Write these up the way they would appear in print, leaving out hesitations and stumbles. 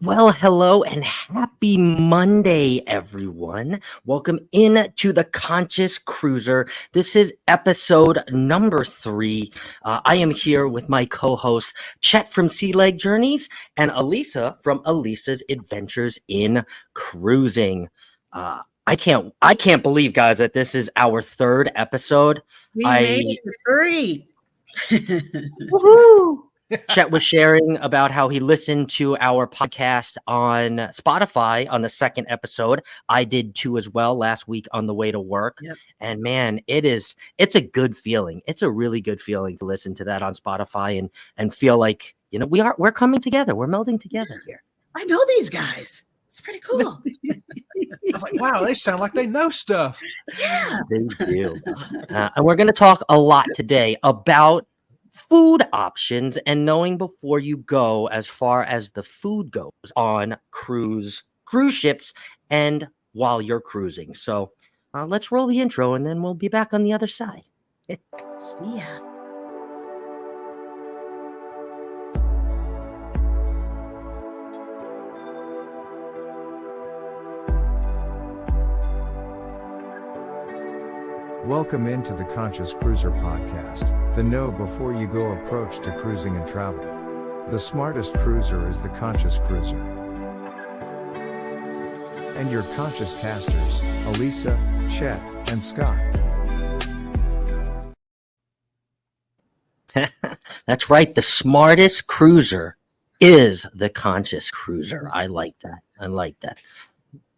Well, hello and happy Monday, everyone. Welcome in to the Conscious Cruiser. This is episode number 3. I am here with my co-hosts, Chet from Sea Leg Journeys and Elisa from Elisa's Adventures in Cruising. I can't believe, guys, that this is our 3rd episode. We made I it to 3. Woohoo! Chet was sharing about how he listened to our podcast on Spotify on the 2nd episode. I did too as well last week on the way to work. Yep. And man, it's a good feeling. It's a really good feeling to listen to that on Spotify and feel like, we're coming together. We're melding together here. I know these guys. It's pretty cool. I was like, wow, they sound like they know stuff. Yeah. They do. And we're going to talk a lot today about food options and knowing before you go as far as the food goes on cruise ships and while you're cruising. So let's roll the intro and then we'll be back on the other side. Yeah. Welcome into the Conscious Cruiser podcast, the know before you go approach to cruising and travel. The smartest cruiser is the Conscious Cruiser. And your conscious casters, Elisa, Chet, and Scott. That's right. The smartest cruiser is the Conscious Cruiser. I like that.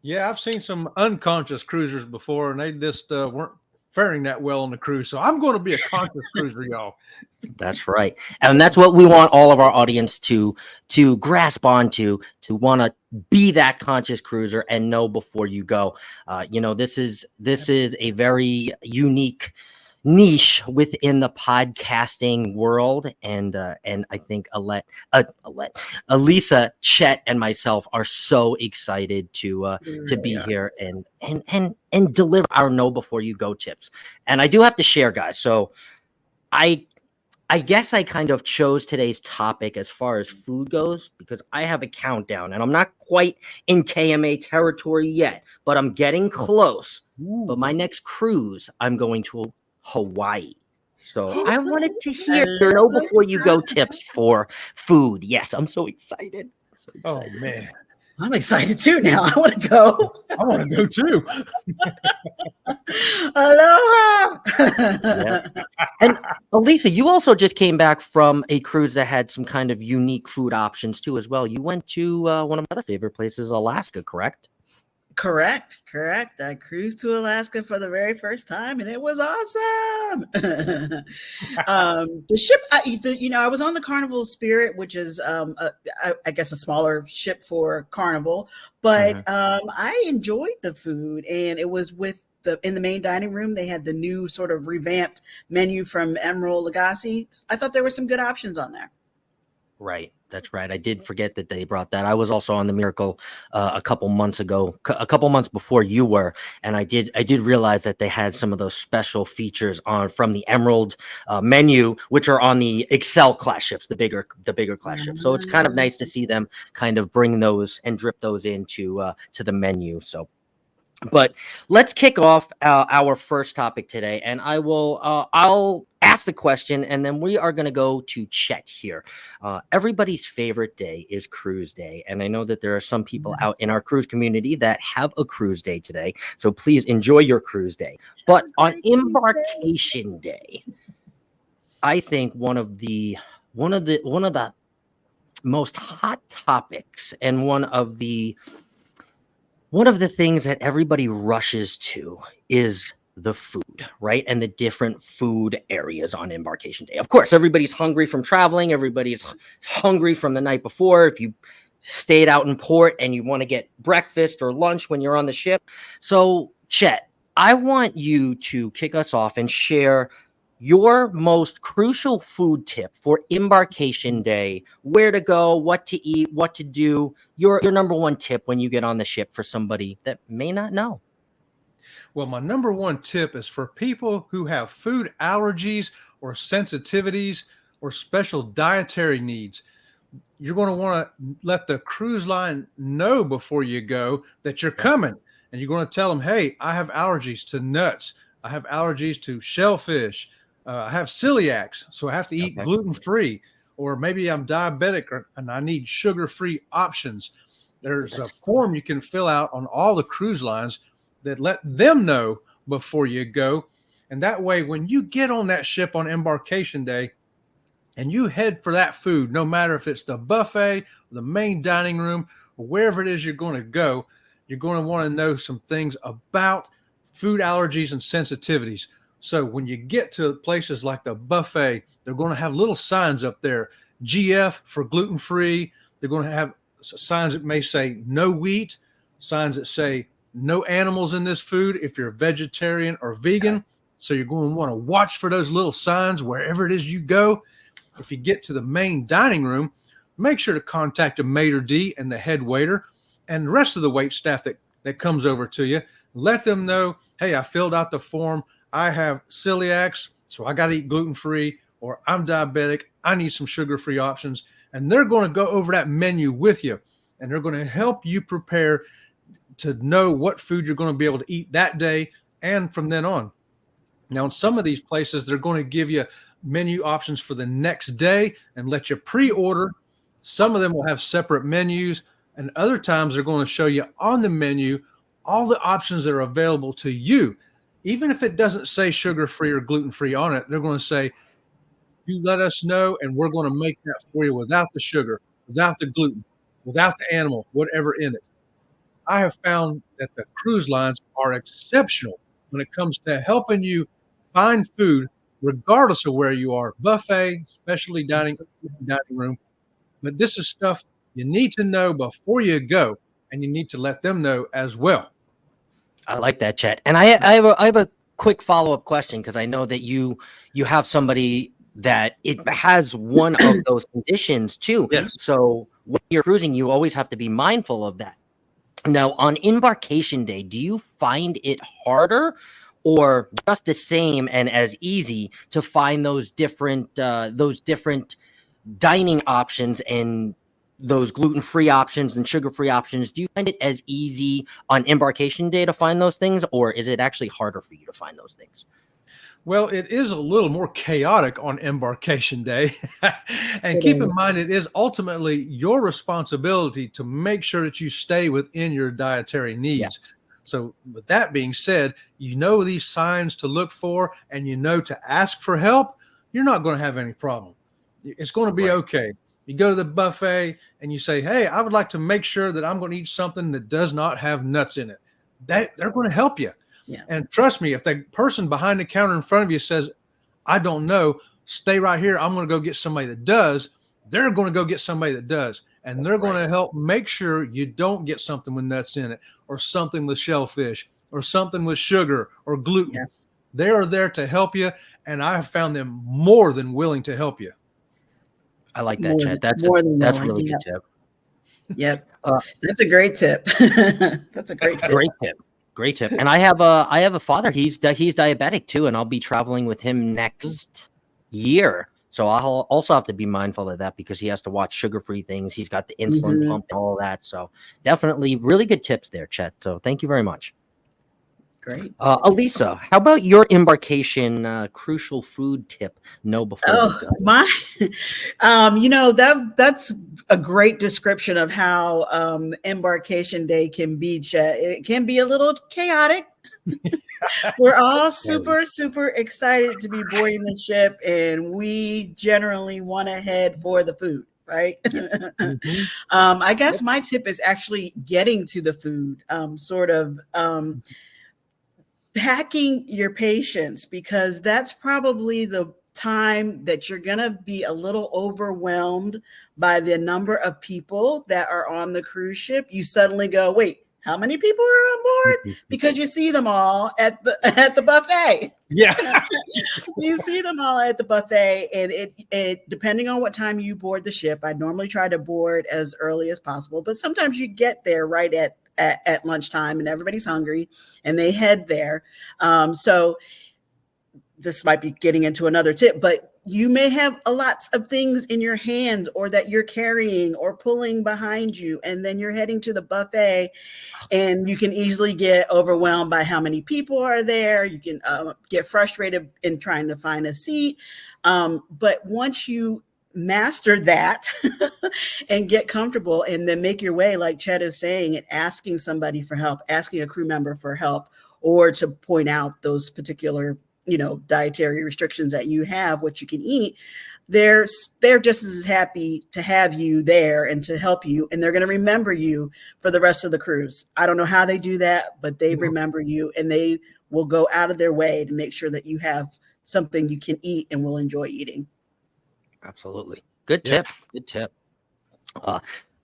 Yeah, I've seen some unconscious cruisers before, and they just weren't faring that well on the cruise. So I'm going to be a conscious cruiser, y'all. That's right. And that's what we want all of our audience to grasp onto, to want to be that conscious cruiser and know before you go. This is a very unique niche within the podcasting world, and I think Elisa, Chet, and myself are so excited to be here and deliver our know before you go tips. And I do have to share, guys. So I guess I kind of chose today's topic as far as food goes because I have a countdown, and I'm not quite in KMA territory yet, but I'm getting close. Ooh. But my next cruise, I'm going to Hawaii. So I wanted to hear your know before you go tips for food. Yes, I'm so excited. Oh, man. I'm excited too now. I want to go. I want to go too. Aloha. Yeah. And Elisa, you also just came back from a cruise that had some kind of unique food options too as well. You went to one of my other favorite places, Alaska, correct? Correct. I cruised to Alaska for the very first time, and it was awesome. The ship, I was on the Carnival Spirit, which is, I guess, a smaller ship for Carnival, but I enjoyed the food, and it was in the main dining room. They had the new sort of revamped menu from Emerald Lagasse. I thought there were some good options on there. Right. That's right. I did forget that they brought that. I was also on the Miracle a couple months ago, a couple months before you were, and I did realize that they had some of those special features on from the Emerald menu, which are on the Excel class ships, the bigger class ships. So it's kind of nice to see them kind of bring those and drip those into to the menu. So. But let's kick off our first topic today, and I'll ask the question, and then we are going to go to Chet here. Everybody's favorite day is cruise day, and I know that there are some people out in our cruise community that have a cruise day today, so please enjoy your cruise day. But on embarkation day, I think one of the most hot topics and one of the things that everybody rushes to is the food, right? And the different food areas on embarkation day. Of course, everybody's hungry from traveling. Everybody's hungry from the night before. If you stayed out in port and you want to get breakfast or lunch when you're on the ship. So, Chet, I want you to kick us off and share your most crucial food tip for embarkation day, where to go, what to eat, what to do, your number one tip when you get on the ship for somebody that may not know. Well, my number one tip is for people who have food allergies or sensitivities or special dietary needs. you're going to want to let the cruise line know before you go that you're coming. And you're going to tell them, hey, I have allergies to nuts. I have allergies to shellfish. I have celiacs, so I have to eat gluten-free. Or maybe I'm diabetic and I need sugar-free options. There's a form you can fill out on all the cruise lines that let them know before you go. And that way, when you get on that ship on embarkation day and you head for that food, no matter if it's the buffet, or the main dining room, or wherever it is you're going to go, you're going to want to know some things about food allergies and sensitivities. So when you get to places like the buffet, they're going to have little signs up there, GF for gluten-free. They're going to have signs that may say no wheat, signs that say no animals in this food if you're vegetarian or vegan. So you're going to want to watch for those little signs wherever it is you go. If you get to the main dining room, make sure to contact a maitre d' and the head waiter and the rest of the wait staff that comes over to you. Let them know, hey, I filled out the form. I have celiacs, so I got to eat gluten-free, or I'm diabetic. I need some sugar-free options. And they're going to go over that menu with you, and they're going to help you prepare to know what food you're going to be able to eat that day and from then on. Now, in some of these places, they're going to give you menu options for the next day and let you pre-order. Some of them will have separate menus, and other times they're going to show you on the menu all the options that are available to you. Even if it doesn't say sugar-free or gluten-free on it, they're going to say, you let us know, and we're going to make that for you without the sugar, without the gluten, without the animal, whatever in it. I have found that the cruise lines are exceptional when it comes to helping you find food, regardless of where you are, buffet, specialty dining room. But this is stuff you need to know before you go, and you need to let them know as well. I like that, Chet. And I have a quick follow-up question, because I know that you have somebody that it has one of those conditions too. Yes. So when you're cruising, you always have to be mindful of that. Now, on embarkation day, do you find it harder or just the same and as easy to find those different dining options and those gluten-free options and sugar-free options? Do you find it as easy on embarkation day to find those things, or is it actually harder for you to find those things? Well, it is a little more chaotic on embarkation day. And keep in mind, it is ultimately your responsibility to make sure that you stay within your dietary needs. Yeah. So with that being said, you know these signs to look for, and you know to ask for help. You're not going to have any problem. It's going to be okay. You go to the buffet and you say, hey, I would like to make sure that I'm going to eat something that does not have nuts in it. They're going to help you. Yeah. And trust me, if the person behind the counter in front of you says, I don't know, stay right here, I'm going to go get somebody that does, they're going to go get somebody that does. And they're going to help make sure you don't get something with nuts in it, or something with shellfish, or something with sugar or gluten. Yeah. They are there to help you, and I have found them more than willing to help you. I like that, Chad. That's really good tip. Yep. That's a great tip. That's a great tip. Great tip. And I have a father. He's diabetic too, and I'll be traveling with him next year. So I'll also have to be mindful of that, because he has to watch sugar-free things. He's got the insulin pump and all of that. So definitely really good tips there, Chet. So thank you very much. Great. Elisa, how about your embarkation crucial food tip? Know before you go. That's a great description of how embarkation day can be, Chet. It can be a little chaotic. We're all super excited to be boarding the ship, and we generally want to head for the food, right? I guess my tip is actually getting to the food, packing your patience, because that's probably the time that you're going to be a little overwhelmed by the number of people that are on the cruise ship. You suddenly go, wait, how many people are on board? Because you see them all at the buffet. Yeah. You see them all at the buffet, and it depending on what time you board the ship, I normally try to board as early as possible, but sometimes you get there right at lunchtime and everybody's hungry and they head there. So this might be getting into another tip, but you may have a lots of things in your hand or that you're carrying or pulling behind you, and then you're heading to the buffet, and you can easily get overwhelmed by how many people are there. You can get frustrated in trying to find a seat. But once you master that and get comfortable, and then make your way, like Chet is saying, and asking somebody for help, asking a crew member for help, or to point out those particular, dietary restrictions that you have, what you can eat, they're just as happy to have you there and to help you. And they're going to remember you for the rest of the cruise. I don't know how they do that, but they remember you, and they will go out of their way to make sure that you have something you can eat and will enjoy eating. Absolutely. Good tip. Good tip.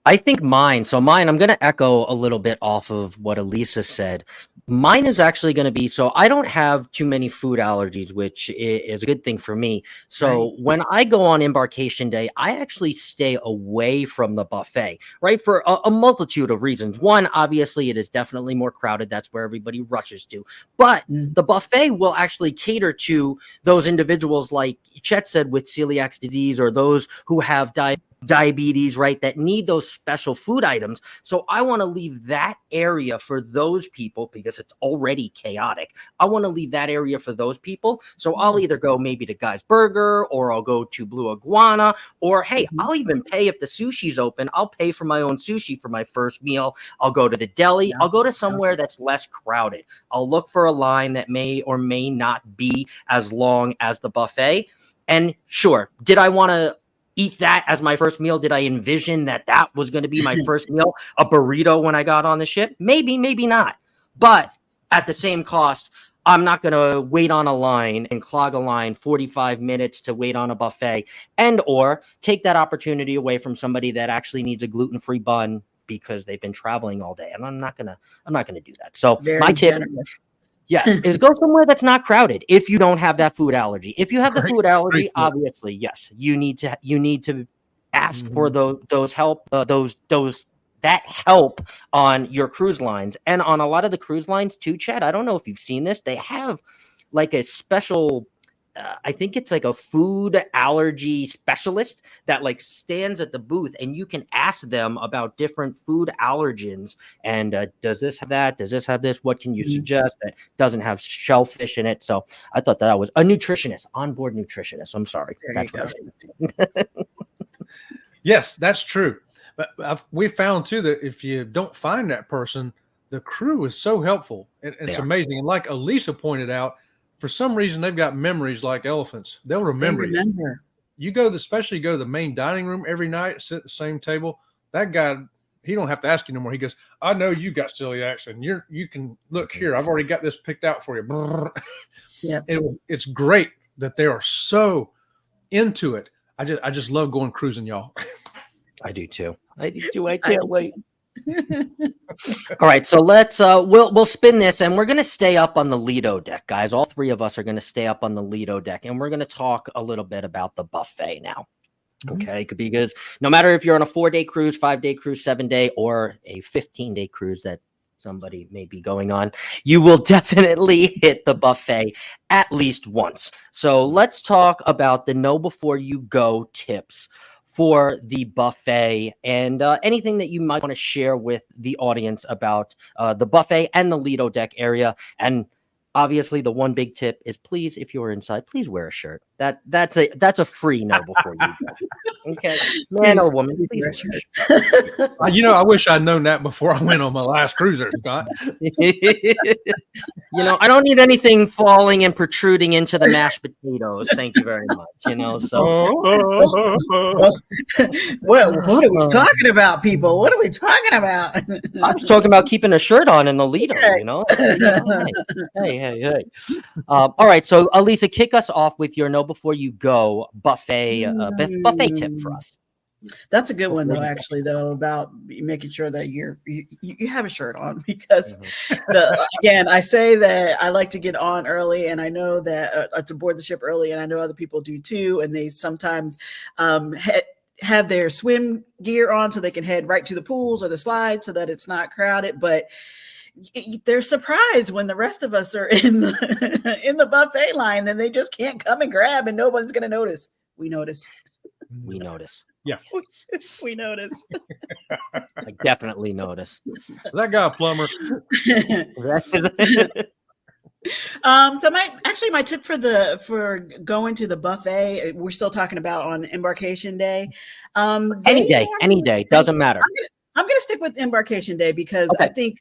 I think mine, I'm going to echo a little bit off of what Elisa said. Mine is actually going to be, so I don't have too many food allergies, which is a good thing for me. So when I go on embarkation day, I actually stay away from the buffet, right? For a multitude of reasons. One, obviously it is definitely more crowded. That's where everybody rushes to. But the buffet will actually cater to those individuals, like Chet said, with celiac disease, or those who have diabetes, right, that need those special food items. So I want to leave that area for those people, because it's already chaotic. I want to leave that area for those people. So I'll either go maybe to Guy's Burger, or I'll go to Blue Iguana, or hey, I'll even pay if the sushi's open. I'll pay for my own sushi for my first meal. I'll go to the deli. I'll go to somewhere that's less crowded. I'll look for a line that may or may not be as long as the buffet. And sure, did I want to eat that as my first meal? Did I envision that was going to be my first meal, a burrito, when I got on the ship? Maybe, maybe not. But at the same cost, I'm not going to wait on a line and clog a line 45 minutes to wait on a buffet, and or take that opportunity away from somebody that actually needs a gluten-free bun because they've been traveling all day. And I'm not going to do that. So my tip, yes, is go somewhere that's not crowded. If you don't have that food allergy, if you have the food allergy, obviously, yes, you need to ask for those help, that help on your cruise lines. And on a lot of the cruise lines too, Chad, I don't know if you've seen this, they have like a special, I think it's like a food allergy specialist that like stands at the booth, and you can ask them about different food allergens. And does this have that? Does this have this? What can you suggest that doesn't have shellfish in it? So I thought that was a nutritionist, onboard nutritionist. I'm sorry. That's what I said. Yes, that's true. But we found too that if you don't find that person, the crew is so helpful. It's amazing. And like Elisa pointed out, for some reason, they've got memories like elephants. They'll remember you. You go especially go to the main dining room every night, sit at the same table. That guy, he don't have to ask you no more. He goes, I know you got celiac, and you can look here. I've already got this picked out for you. Yeah, it's great that they are so into it. I just love going cruising, y'all. I do too. I can't wait. All right, so let's we'll spin this, and we're going to stay up on the Lido deck, guys. All three of us are going to stay up on the Lido deck, and we're going to talk a little bit about the buffet now. Okay, because no matter if you're on a 4-day cruise, 5-day cruise, 7-day, or a 15-day cruise that somebody may be going on, you will definitely hit the buffet at least once. So let's talk about the know before you go tips for the buffet, and anything that you might want to share with the audience about the buffet and the Lido deck area. And obviously the one big tip is, please, if you're inside, please wear a shirt. That's a free know before you go. Okay, man or woman, please wear a shirt. I wish I'd known that before I went on my last cruiser, Scott. I don't need anything falling and protruding into the mashed potatoes. Thank you very much. So what are we talking about, people? What are we talking about? I was talking about keeping a shirt on in the Lido. Hey. All right, so Elisa, kick us off with your know before you go buffet tip for us. That's a good one, though, actually, about making sure that you have a shirt on, because again, I say that I like to get on early, and I know that to board the ship early, and I know other people do too, and they sometimes have their swim gear on so they can head right to the pools or the slides so that it's not crowded. But they're surprised when the rest of us are in the in the buffet line, then they just can't come and grab, and nobody's going to notice. We notice. We notice. Yeah. We notice. I definitely notice. That guy a plumber. So my tip for going to the buffet, we're still talking about on embarkation day. Any day, doesn't matter. I'm gonna stick with embarkation day because I think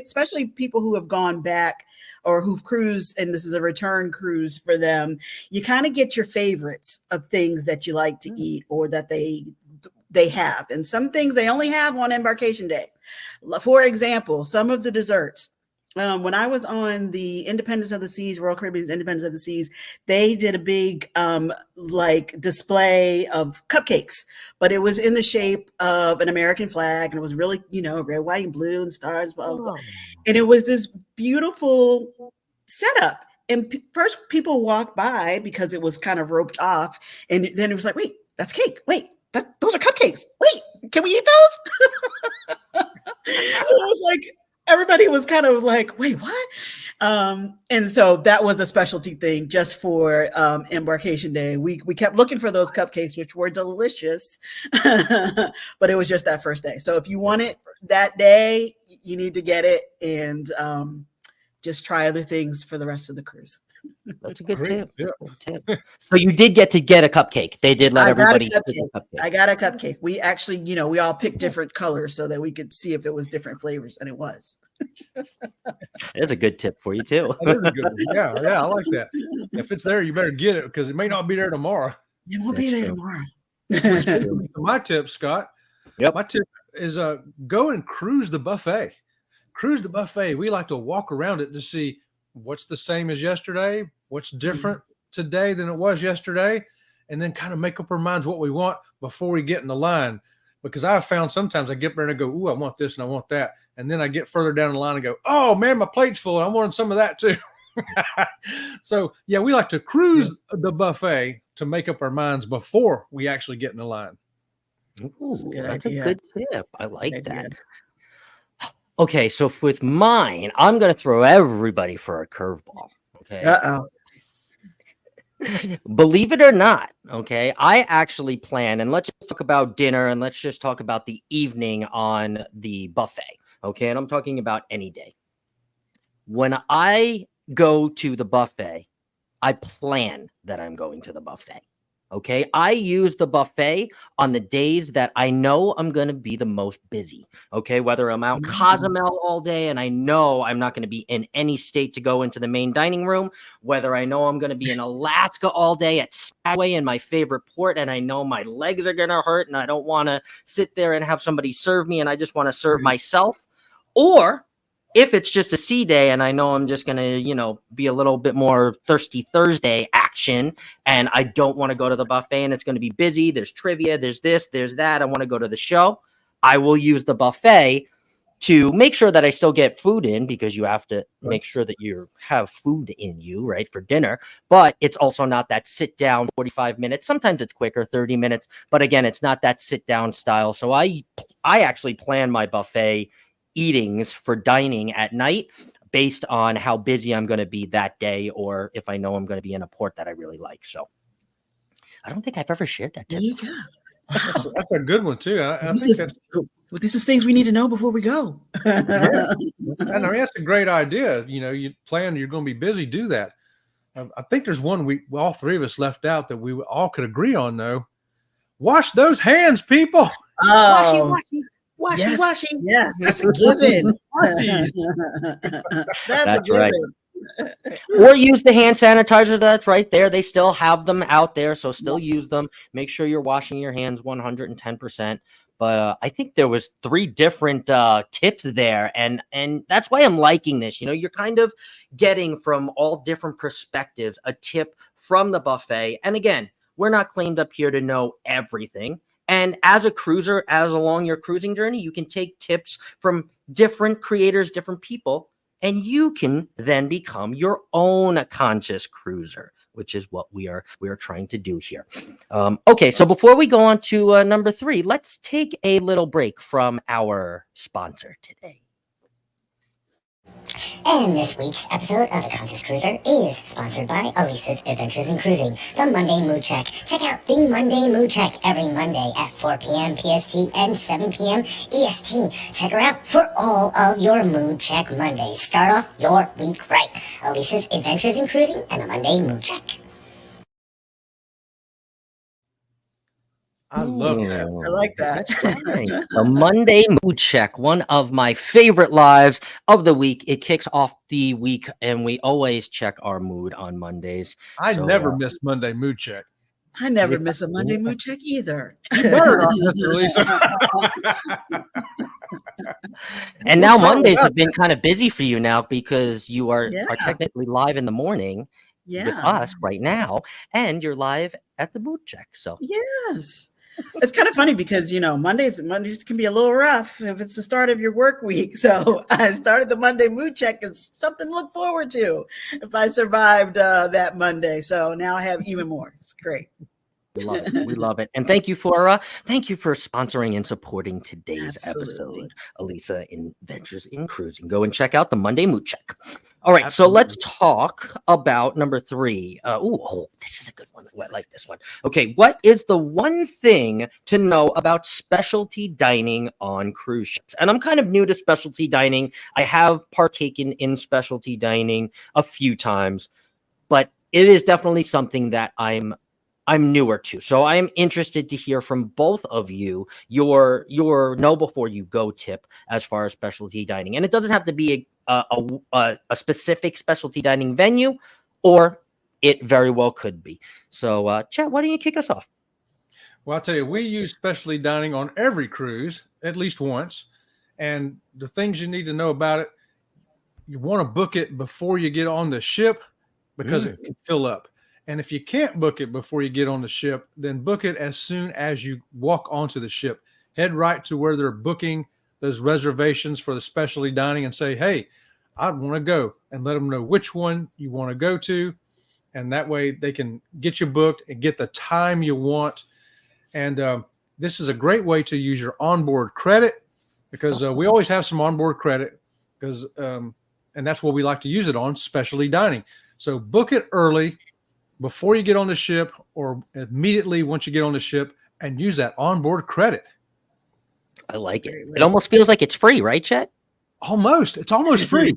especially people who have gone back or who've cruised, and this is a return cruise for them, you kind of get your favorites of things that you like to eat or that they have, and some things they only have on embarkation day. For example, some of the desserts. When I was on the Independence of the Seas, Royal Caribbean's Independence of the Seas, they did a big like display of cupcakes, but it was in the shape of an American flag, and it was really, red, white, and blue, and stars, blah, blah, blah. And it was this beautiful setup. And first people walked by because it was kind of roped off, and then it was like, wait, that's cake. Wait, those are cupcakes. Wait, can we eat those? So it was like, everybody was kind of like, wait, what? And so that was a specialty thing just for embarkation day. We kept looking for those cupcakes, which were delicious, but it was just that first day. So if you want it that day, you need to get it and just try other things for the rest of the cruise. That's a good tip. Yeah. Good tip. So you did get a cupcake. They did let everybody get a cupcake. I got a cupcake. We actually, we all picked different colors so that we could see if it was different flavors, and it was. There's a good tip for you too. That is a good one. Yeah, I like that. If it's there, you better get it because it may not be there tomorrow. It won't be there tomorrow. My tip, Scott. Yep. My tip is go and cruise the buffet. Cruise the buffet. We like to walk around it to see what's the same as yesterday, what's different today than it was yesterday, and then kind of make up our minds what we want before we get in the line. Because I've found sometimes I get there and I go, ooh, I want this and I want that. And then I get further down the line and go, oh man, my plate's full. I wanted some of that too. So yeah, we like to cruise the buffet to make up our minds before we actually get in the line. Ooh, that's idea. a good tip. I like that. Okay, so with mine, I'm going to throw everybody for a curveball. Okay. Uh-oh. Believe it or not, okay, I actually plan, and let's just talk about dinner and let's just talk about the evening on the buffet. Okay, and I'm talking about any day. When I go to the buffet, I plan that I'm going to the buffet. Okay, I use the buffet on the days that I know I'm going to be the most busy. Okay, whether I'm out Cozumel all day and I know I'm not going to be in any state to go into the main dining room, whether I know I'm going to be in Alaska all day at Skyway in my favorite port and I know my legs are going to hurt and I don't want to sit there and have somebody serve me and I just want to serve myself. Or if it's just a sea day and I know I'm just going to, be a little bit more thirsty Thursday action and I don't want to go to the buffet and it's going to be busy, there's trivia, there's this, there's that, I want to go to the show, I will use the buffet to make sure that I still get food in because you have to make sure that you have food in you, right, for dinner. But it's also not that sit down 45 minutes. Sometimes it's quicker, 30 minutes. But again, it's not that sit down style. So I actually plan my buffet eatings for dining at night based on how busy I'm going to be that day or if I know I'm going to be in a port that I really like. So I don't think I've ever shared that tip. That's a good one too. I think this is things we need to know before we go. and I mean, that's a great idea. You plan you're going to be busy, do that. I think there's one all three of us left out that we all could agree on though. Wash those hands, people. Oh. Washy. Yes, that's a given. That's right. Or use the hand sanitizer that's right there. They still have them out there, so still use them. Make sure you're washing your hands 110%. But I think there was 3 different tips there, and that's why I'm liking this. You're kind of getting from all different perspectives a tip from the buffet. And again, we're not claimed up here to know everything. And as a cruiser, as along your cruising journey, you can take tips from different creators, different people, and you can then become your own conscious cruiser, which is what we are trying to do here. Okay, so before we go on to number 3, let's take a little break from our sponsor today. And this week's episode of The Conscious Cruiser is sponsored by Elisa's Adventures in Cruising, the Monday Mood Check. Check out the Monday Mood Check every Monday at 4 p.m. PST and 7 p.m. EST. Check her out for all of your Mood Check Mondays. Start off your week right. Elisa's Adventures in Cruising and the Monday Mood Check. I love that. I like that. That's right. The Monday Mood Check, one of my favorite lives of the week. It kicks off the week, and we always check our mood on Mondays. I So, never miss Monday Mood Check. I never miss a Monday Mood Check either. Better not, Mr. Lisa. And now Mondays have been kind of busy for you now because you are Yeah. technically live in the morning with Yeah. us right now, and you're live at the Mood Check. So Yes. It's kind of funny because Mondays can be a little rough if it's the start of your work week. So I started the Monday Mood Check as something to look forward to if I survived that Monday. So now I have even more. It's great. we love it. We love it. And thank you for sponsoring and supporting today's episode, Absolutely. Elisa Adventures in Cruising. Go and check out the Monday Mood Check. All right, so let's talk about number 3. This is a good one. I like this one. Okay, what is the one thing to know about specialty dining on cruise ships? And I'm kind of new to specialty dining. I have partaken in specialty dining a few times, but it is definitely something that I'm newer to. So I am interested to hear from both of you your know before you go tip as far as specialty dining. And it doesn't have to be a specific specialty dining venue, or it very well could be. So Chet, why don't you kick us off? Well, I'll tell you, we use specialty dining on every cruise at least once. And the things you need to know about it, you want to book it before you get on the ship because it can fill up. And if you can't book it before you get on the ship, then book it as soon as you walk onto the ship. Head right to where they're booking those reservations for the specialty dining and say, hey, I'd want to go, and let them know which one you want to go to. And that way they can get you booked and get the time you want. And this is a great way to use your onboard credit because we always have some onboard credit because, and that's what we like to use it on, specialty dining. So book it early before you get on the ship or immediately once you get on the ship and use that onboard credit. I like it. It almost feels like it's free, right, Chet? Almost. It's almost free.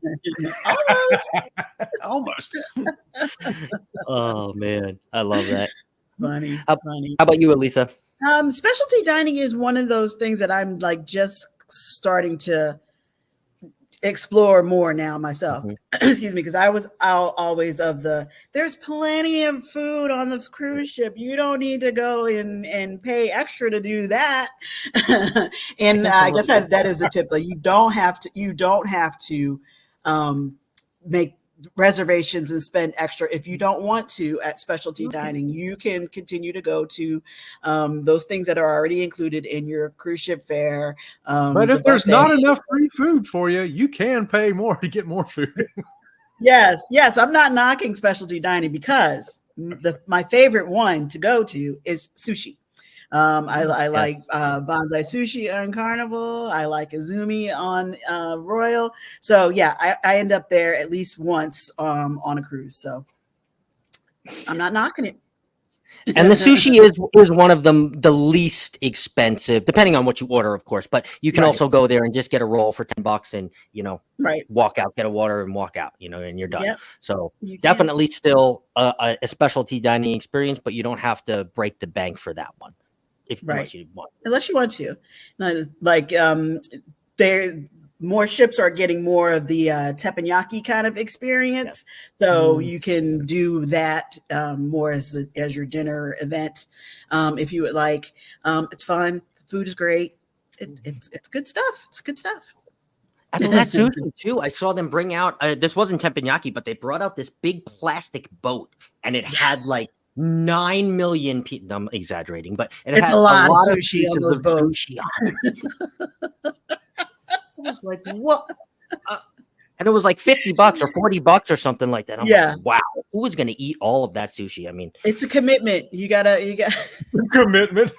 Almost. Oh, man. I love that. Funny. How about you, Elisa? Specialty dining is one of those things that I'm like just starting to explore more now myself. Excuse me, because I was always of there's plenty of food on this cruise ship. You don't need to go and pay extra to do that. And I guess that is a tip. Like you don't have to make reservations and spend extra if you don't want to at specialty dining. You can continue to go to those things that are already included in your cruise ship fare. But if there's not enough free food for you, you can pay more to get more food. Yes, I'm not knocking specialty dining because my favorite one to go to is sushi. I like Bonsai Sushi on Carnival. I like Izumi on Royal. So yeah, I end up there at least once on a cruise. So I'm not knocking it. And the sushi is one of the least expensive, depending on what you order, of course. But you can also go there and just get a roll for $10 and walk out, get a water and walk out, and you're done. Yep. So definitely still a specialty dining experience, but you don't have to break the bank for that one. Unless you want to. Like more ships are getting more of the teppanyaki kind of experience, so you can do that more as your dinner event if you would like. It's fun. The food is great. It's good stuff. It's good stuff. And that sushi too. I saw them bring out. This wasn't teppanyaki, but they brought out this big plastic boat, and it had like 9 million people. I'm exaggerating, but it's a lot of sushi on those boats. I was like, what? And it was like $50 or $40 or something like that. I'm like, wow, who is going to eat all of that sushi? I mean, it's a commitment. You got commitment.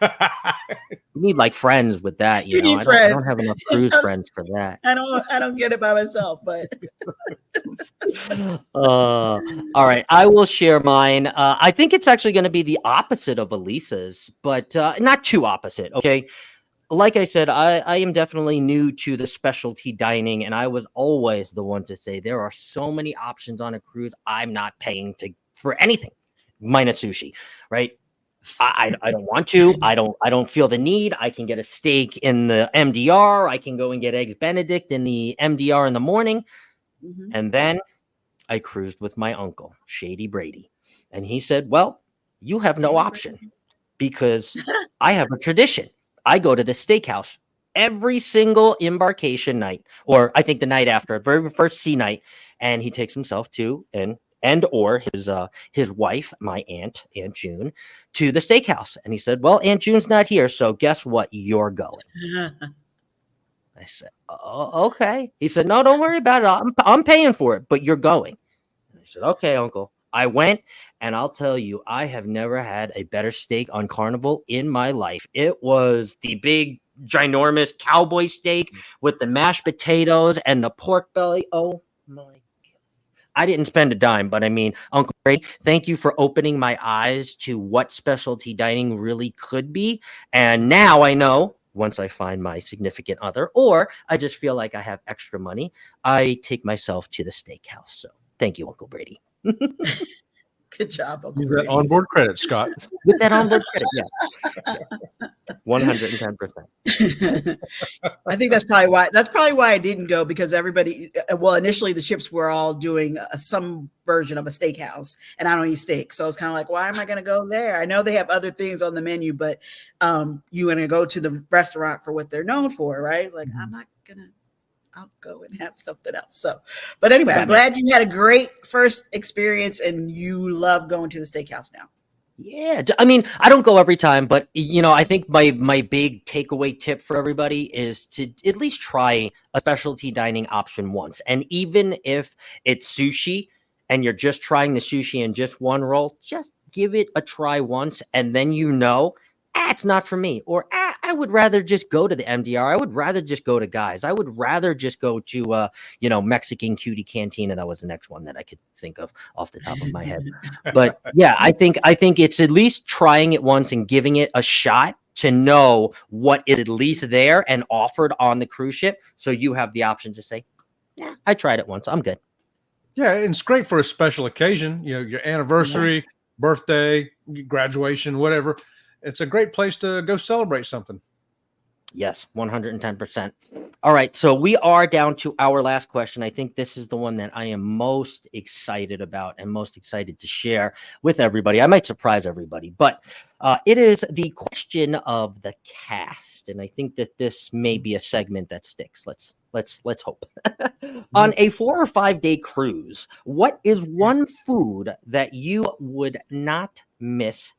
You need like friends with that, You know. need I don't friends. have enough cruise Yes. friends for that. I don't get it by myself, but All right, I will share mine. I think it's actually going to be the opposite of Elisa's, but not too opposite. Okay, like I said, I am definitely new to the specialty dining, and I was always the one to say there are so many options on a cruise. I'm not paying for anything minus sushi, right? I don't want to. I don't feel the need. I can get a steak in the MDR. I can go and get eggs Benedict in the MDR in the morning, Mhm. and then I cruised with my uncle, Shady Brady, and he said, "Well, you have no option because I have a tradition. I go to the steakhouse every single embarkation night, or I think the night after, very first sea night, and he takes himself to and or his wife, my Aunt June, to the steakhouse." And he said, "Well, Aunt June's not here, so guess what? You're going." I said, "Oh, okay." He said, "No, don't worry about it. I'm paying for it, but you're going." I said, "Okay, Uncle." I went, and I'll tell you, I have never had a better steak on Carnival in my life. It was the big, ginormous cowboy steak with the mashed potatoes and the pork belly. Oh my God. I didn't spend a dime, but I mean, Uncle Ray, thank you for opening my eyes to what specialty dining really could be. And now I know, once I find my significant other, or I just feel like I have extra money, I take myself to the steakhouse. So thank you, Uncle Brady. Good job, Uncle Use that Brady. onboard credit, Scott. With that onboard credit, yes. 110%. I think that's probably why I didn't go, because everybody, well, initially the ships were all doing some version of a steakhouse, and I don't eat steak, so it's kind of like, why am I going to go there? I know they have other things on the menu, but you want to go to the restaurant for what they're known for, right? Like, I'm not gonna. I'll go and have something else. So, but anyway, I'm glad you had a great first experience and you love going to the steakhouse now. Yeah, I mean, I don't go every time, but I think my big takeaway tip for everybody is to at least try a specialty dining option once. And even if it's sushi and you're just trying the sushi in just one roll, just give it a try once, and then it's not for me, or I would rather just go to the MDR. I would rather just go to Guys. I would rather just go to Mexican Cutie Cantina. That was the next one that I could think of off the top of my head. But yeah, I think it's at least trying it once and giving it a shot to know what is at least there and offered on the cruise ship, so you have the option to say, "Yeah, I tried it once. I'm good." Yeah, and it's great for a special occasion. Your anniversary, birthday, graduation, whatever. It's a great place to go celebrate something. Yes, 110%. All right, so we are down to our last question. I think this is the one that I am most excited about and most excited to share with everybody. I might surprise everybody, but it is the question of the cast, and I think that this may be a segment that sticks. Let's hope. On a 4 or 5 day cruise, what is one food that you would not miss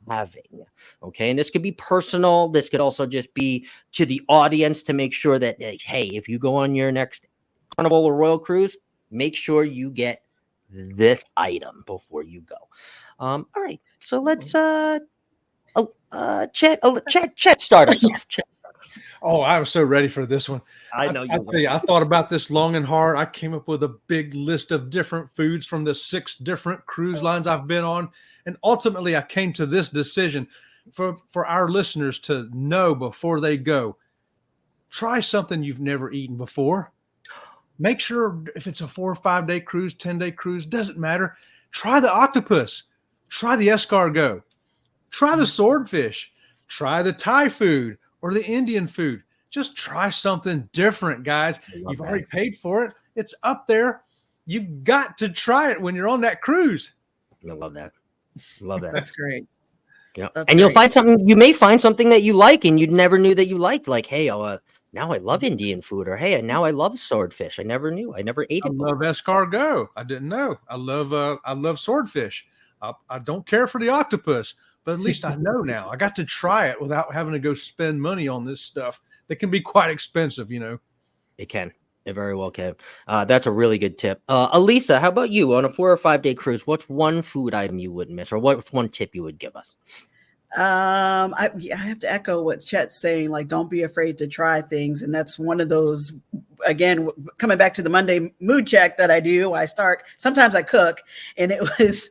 having? Okay, and this could be personal. This could also just be to the audience to make sure that, hey, if you go on your next Carnival or Royal Cruise, make sure you get this item before you go. All right, so let's Chet start us off. Oh, I was so ready for this one. I know I tell you, I thought about this long and hard. I came up with a big list of different foods from the 6 different cruise lines I've been on. And ultimately, I came to this decision for our listeners to know before they go. Try something you've never eaten before. Make sure, if it's a 4 or 5 day cruise, 10-day cruise, doesn't matter. Try the octopus. Try the escargot. Try the swordfish. Try the Thai food or the Indian food. Just try something different, guys. You've already paid for it. It's up there. You've got to try it when you're on that cruise. I love that. Love that. That's great. Yeah. That's And you'll great. you may find something that you like and you never knew that you liked. Like, hey, now I love Indian food, or hey, now I love swordfish. I never knew. I never ate I it love escargot. I didn't know. I love swordfish. I don't care for the octopus, but at least I know now. I got to try it without having to go spend money on this stuff that can be quite expensive, It can. It very well can. That's a really good tip. Elisa, how about you? On a 4 or 5 day cruise, what's one food item you wouldn't miss, or what's one tip you would give us? I have to echo what Chet's saying. Like, don't be afraid to try things, and that's one of those. Again, coming back to the Monday mood check that I do, sometimes I cook, and it was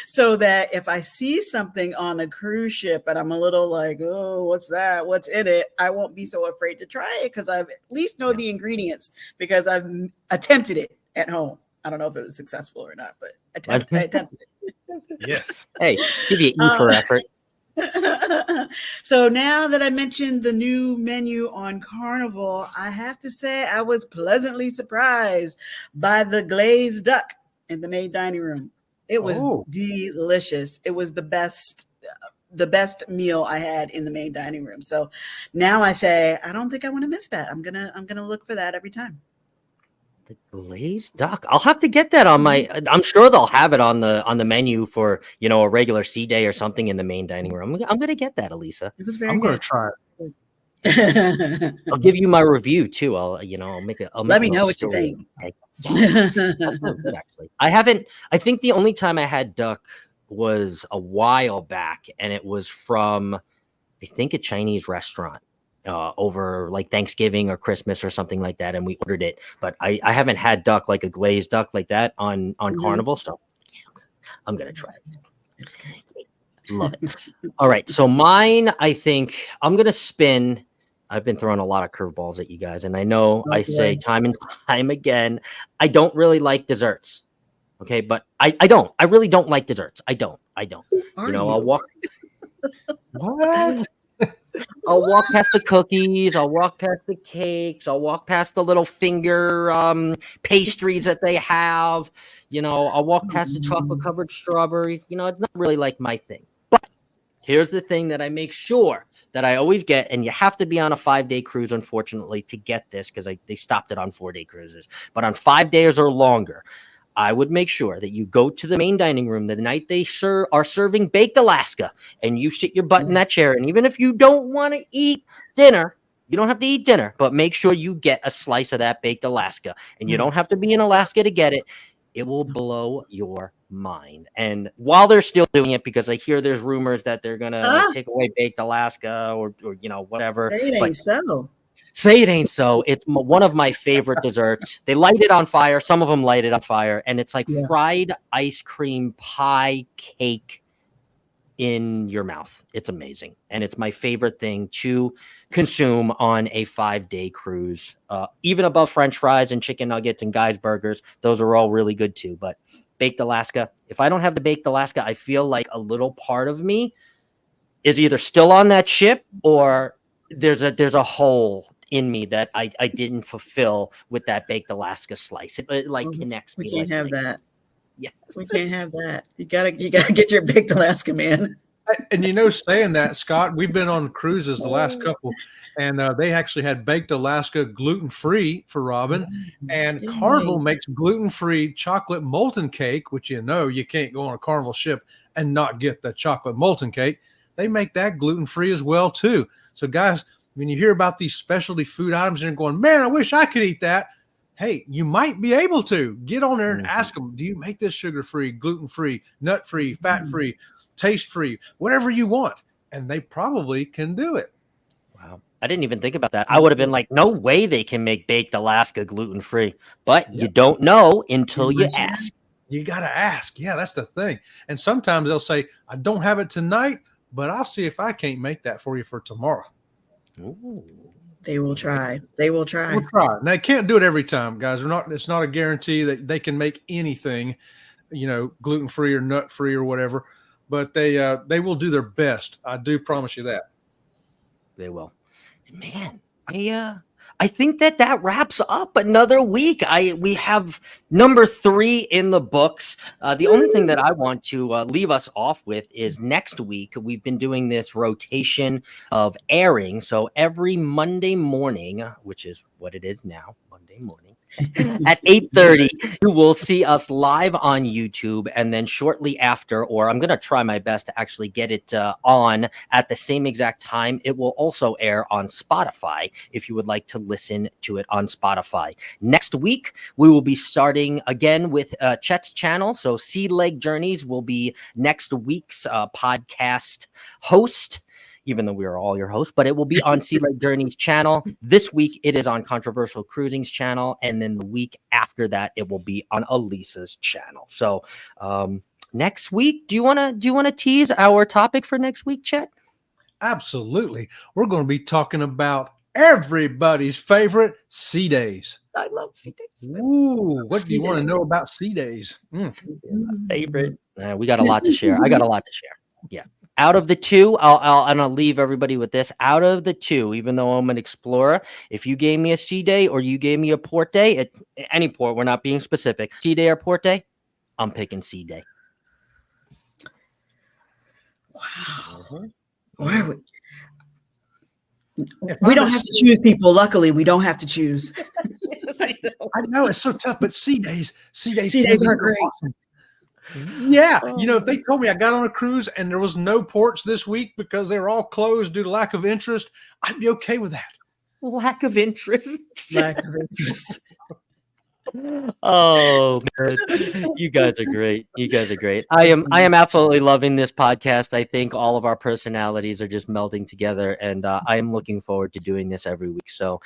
so that if I see something on a cruise ship and I'm a little like, oh, what's that? What's in it? I won't be so afraid to try it because I at least know the ingredients because I've attempted it at home. I don't know if it was successful or not, but I attempted it. Yes. Hey, give you E for effort. So now that I mentioned the new menu on Carnival, I have to say I was pleasantly surprised by the glazed duck in the main dining room. It was delicious. It was the best meal I had in the main dining room. So now I say I don't think I want to miss that. I'm gonna look for that every time. The glazed duck. I'll have to get that on my. I'm sure they'll have it on the menu for a regular sea day or something in the main dining room. I'm gonna get that, Elisa. It was very I'm good. going to try it. I'll give you my review too. I'll make it. Let me know what you think. Okay. Yeah. Good, actually. I think the only time I had duck was a while back, and it was from I think a Chinese restaurant. Over like Thanksgiving or Christmas or something like that, and we ordered it. But I haven't had duck, like a glazed duck like that on Carnival, so I'm gonna try it. Love it. All right, so mine, I think I'm gonna spin. I've been throwing a lot of curveballs at you guys, and I know I say time and time again, I don't really like desserts. Okay, but I don't. I really don't like desserts. I don't. I'll walk. What? I'll walk past the cookies. I'll walk past the cakes. I'll walk past the little finger pastries that they have. I'll walk past the chocolate covered strawberries. It's not really like my thing. But here's the thing that I make sure that I always get, and you have to be on a 5-day cruise, unfortunately, to get this because they stopped it on 4-day cruises. But on 5 days or longer, I would make sure that you go to the main dining room the night they are serving baked Alaska, and you sit your butt in that chair. And even if you don't want to eat dinner, you don't have to eat dinner, but make sure you get a slice of that baked Alaska. And you don't have to be in Alaska to get it. It will blow your mind. And while they're still doing it, because I hear there's rumors that they're gonna take away baked Alaska or whatever. Say it ain't so. Say it ain't so. It's one of my favorite desserts. They light it on fire. Some of them light it on fire. And it's like fried ice cream pie cake in your mouth. It's amazing. And it's my favorite thing to consume on a 5-day cruise. Even above French fries and chicken nuggets and Guy's burgers. Those are all really good too. But baked Alaska, if I don't have the baked Alaska, I feel like a little part of me is either still on that ship or there's a hole in me that I didn't fulfill with that baked Alaska slice. It connects me. We can't have that. Yes. We can't have that. You gotta get your baked Alaska, man. And saying that, Scott, we've been on cruises the last couple, and they actually had baked Alaska gluten-free for Robin. And Carnival makes gluten-free chocolate molten cake, which you can't go on a Carnival ship and not get the chocolate molten cake. They make that gluten-free as well too. So guys, when you hear about these specialty food items and you're going, man, I wish I could eat that. Hey, you might be able to. Get on there and ask them, do you make this sugar-free, gluten-free, nut-free, fat-free, taste-free, whatever you want? And they probably can do it. Wow. I didn't even think about that. I would have been like, no way they can make baked Alaska gluten-free. But you don't know until you ask. You got to ask. Yeah, that's the thing. And sometimes they'll say, I don't have it tonight, but I'll see if I can't make that for you for tomorrow. Ooh. They will try. We'll try. And they can't do it every time, guys. It's not a guarantee that they can make anything, gluten-free or nut-free or whatever. But they will do their best. I do promise you that. They will. Man, I think that wraps up another week. We have number 3 in the books. The only thing that I want to leave us off with is next week. We've been doing this rotation of airing. So every Monday morning, which is what it is now, Monday morning, At 8:30, you will see us live on YouTube, and then shortly after, or I'm going to try my best to actually get it on at the same exact time, it will also air on Spotify if you would like to listen to it on Spotify. Next week, we will be starting again with Chet's channel. So Sea Leg Journeys will be next week's podcast host, even though we are all your hosts, but it will be on Sea Leg Journeys channel. This week, it is on Controversial Cruising's channel. And then the week after that, it will be on Elisa's channel. So next week, do you want to tease our topic for next week, Chet? Absolutely. We're going to be talking about everybody's favorite sea days. I love sea days. Ooh, what do you want to know about sea days? Favorite. We got a lot to share. I got a lot to share. Yeah. Out of the two, I'll leave everybody with this. Out of the two, even though I'm an explorer, if you gave me a sea day or you gave me a port day, at any port, we're not being specific, sea day or port day, I'm picking sea day. Wow. Why would we don't have to choose people. Luckily, we don't have to choose. I know it's so tough, but sea days are great. Awesome. Yeah, if they told me I got on a cruise and there was no ports this week because they were all closed due to lack of interest, I'd be okay with that. Lack of interest. Lack of interest. Oh man, you guys are great. I am absolutely loving this podcast. I think all of our personalities are just melding together, and I am looking forward to doing this every week. So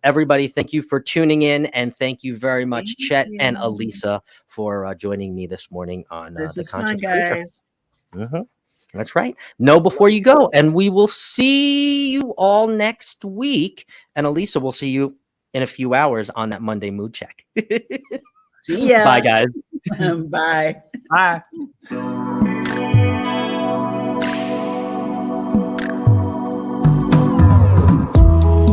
everybody, thank you for tuning in, and thank you very much, Chet and Elisa, for joining me this morning on this the is fun, Conscious guys. Cruiser. That's right. Know before you go, and we will see you all next week. And Elisa, we'll see you in a few hours on that Monday mood check. See ya. Bye, guys. Bye. Bye.